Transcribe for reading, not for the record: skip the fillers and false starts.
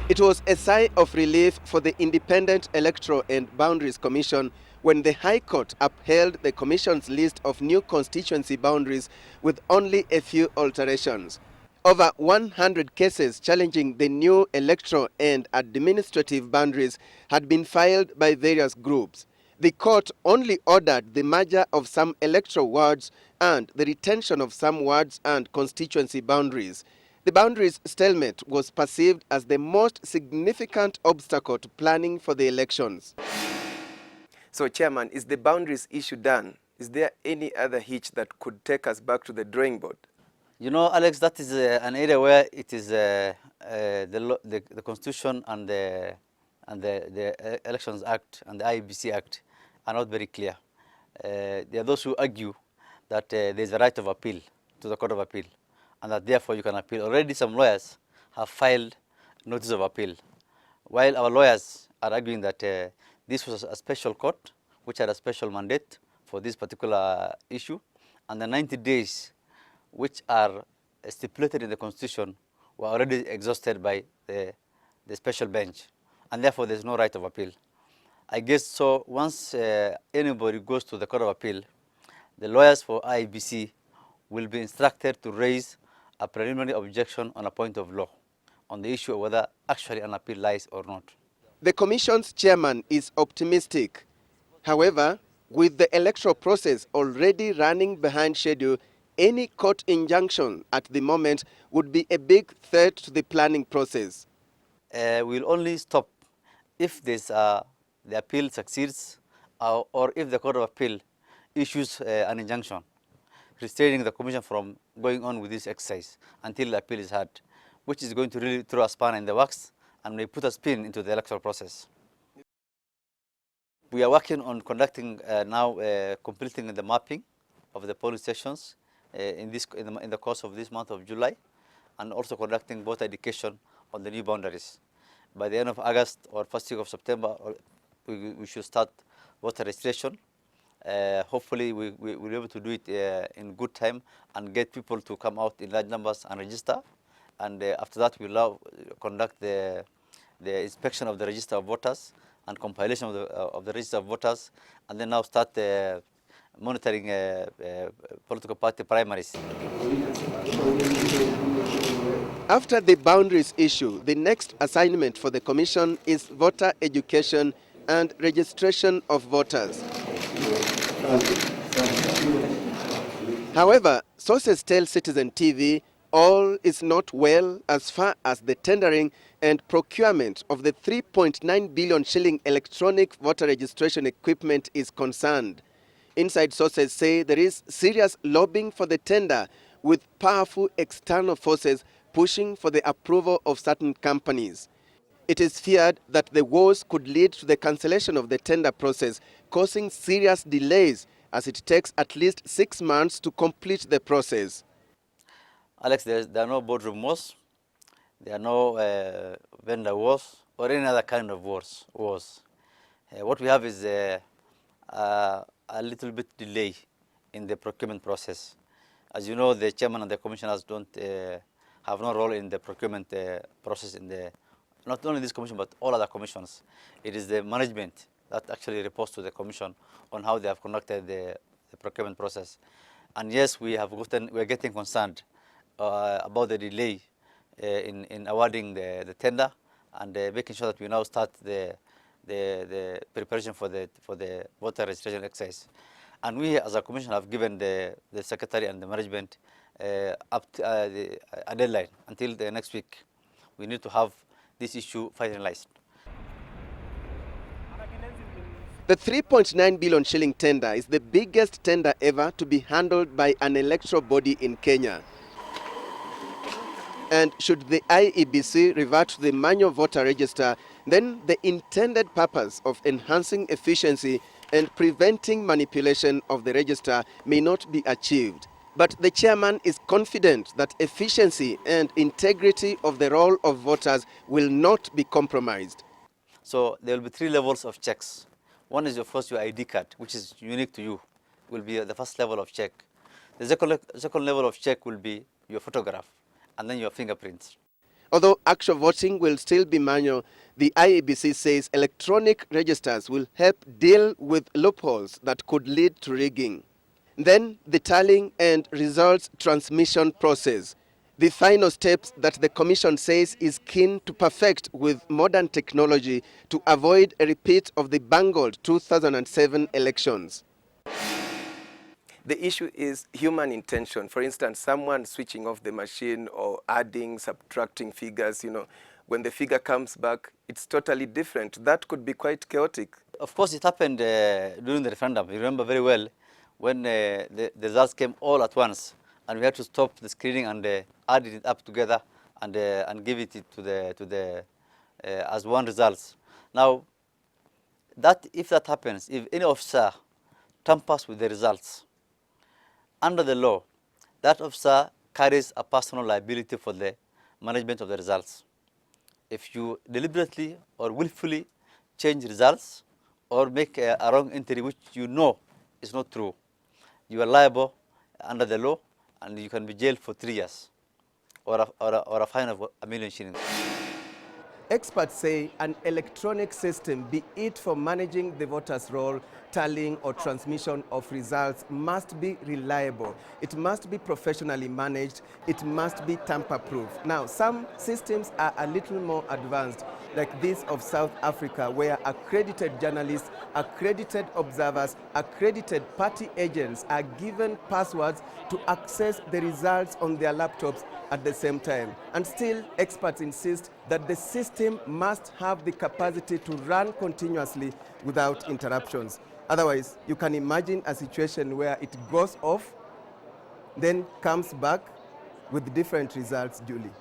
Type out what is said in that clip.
It was a sigh of relief for the Independent Electoral and Boundaries Commission when the High Court upheld the Commission's list of new constituency boundaries with only a few alterations. Over 100 cases challenging the new electoral and administrative boundaries had been filed by various groups. The court only ordered the merger of some electoral wards and the retention of some wards and constituency boundaries. The boundaries stalemate was perceived as the most significant obstacle to planning for the elections. So, Chairman, is the boundaries issue done? Is there any other hitch that could take us back to the drawing board? You know, Alex, that is an area where it is the Constitution and the Elections Act and the IEBC Act are not very clear. There are those who argue that there is a right of appeal to the Court of Appeal, and that therefore you can appeal. Already some lawyers have filed notice of appeal, while our lawyers are arguing that this was a special court which had a special mandate for this particular issue, and the 90 days which are stipulated in the Constitution were already exhausted by the special bench, and therefore there's no right of appeal. I guess so once anybody goes to the Court of Appeal, the lawyers for IEBC will be instructed to raise a preliminary objection on a point of law on the issue of whether actually an appeal lies or not. The Commission's chairman is optimistic. However, with the electoral process already running behind schedule, any court injunction at the moment would be a big threat to the planning process. We'll only stop if the appeal succeeds or if the Court of Appeal issues an injunction restraining the Commission from going on with this exercise until the appeal is heard, which is going to really throw a spanner in the works and may put a spin into the electoral process. We are working on conducting completing the mapping of the polling stations in the course of this month of July, and also conducting voter education on the new boundaries. By the end of August or first week of September, we should start voter registration. Hopefully, we will be able to do it in good time and get people to come out in large numbers and register. And after that, we will now conduct the inspection of the register of voters and compilation of the register of voters, and then now start monitoring political party primaries. After the boundaries issue, the next assignment for the Commission is voter education and registration of voters. However, sources tell Citizen TV all is not well as far as the tendering and procurement of the 3.9 billion shilling electronic voter registration equipment is concerned. Inside sources say there is serious lobbying for the tender, with powerful external forces pushing for the approval of certain companies. It is feared that the woes could lead to the cancellation of the tender process, causing serious delays as it takes at least 6 months to complete the process. Alex, there are no boardroom wars, there are no vendor wars or any other kind of wars. What we have is a little bit delay in the procurement process. As you know, the chairman and the commissioners don't have no role in the procurement process not only this commission but all other commissions. It is the management that actually reports to the commission on how they have conducted the procurement process. And yes, we are getting concerned about the delay in awarding the tender and making sure that we now start the preparation for the voter registration exercise. And we as a commission have given the secretary and the management up to, a deadline until the next week. We need to have this issue finalized. The 3.9 billion shilling tender is the biggest tender ever to be handled by an electoral body in Kenya. And should the IEBC revert to the manual voter register, then the intended purpose of enhancing efficiency and preventing manipulation of the register may not be achieved. But the chairman is confident that efficiency and integrity of the roll of voters will not be compromised. So there will be 3 levels of checks. One is, of course, your ID card, which is unique to you, will be the first level of check. The second level of check will be your photograph, and then your fingerprints. Although actual voting will still be manual, the IEBC says electronic registers will help deal with loopholes that could lead to rigging. Then the tallying and results transmission process, the final steps that the Commission says is keen to perfect with modern technology to avoid a repeat of the bungled 2007 elections. The issue is human intention. For instance, someone switching off the machine or adding, subtracting figures, when the figure comes back, it's totally different. That could be quite chaotic. Of course, it happened during the referendum. You remember very well when the results came all at once, and we had to stop the screening and add it up together and give it to the as one result. Now, if that happens, if any officer tampers with the results, under the law, that officer carries a personal liability for the management of the results. If you deliberately or willfully change results or make a wrong entry which you know is not true, you are liable under the law and you can be jailed for 3 years or a fine of 1 million shillings. Experts say an electronic system, be it for managing the voters' roll, tallying or transmission of results, must be reliable. It must be professionally managed. It must be tamper-proof. Now, some systems are a little more advanced, like this of South Africa, where accredited journalists, accredited observers, accredited party agents are given passwords to access the results on their laptops at the same time. And still, experts insist that the system must have the capacity to run continuously without interruptions. Otherwise, you can imagine a situation where it goes off, then comes back with different results duly.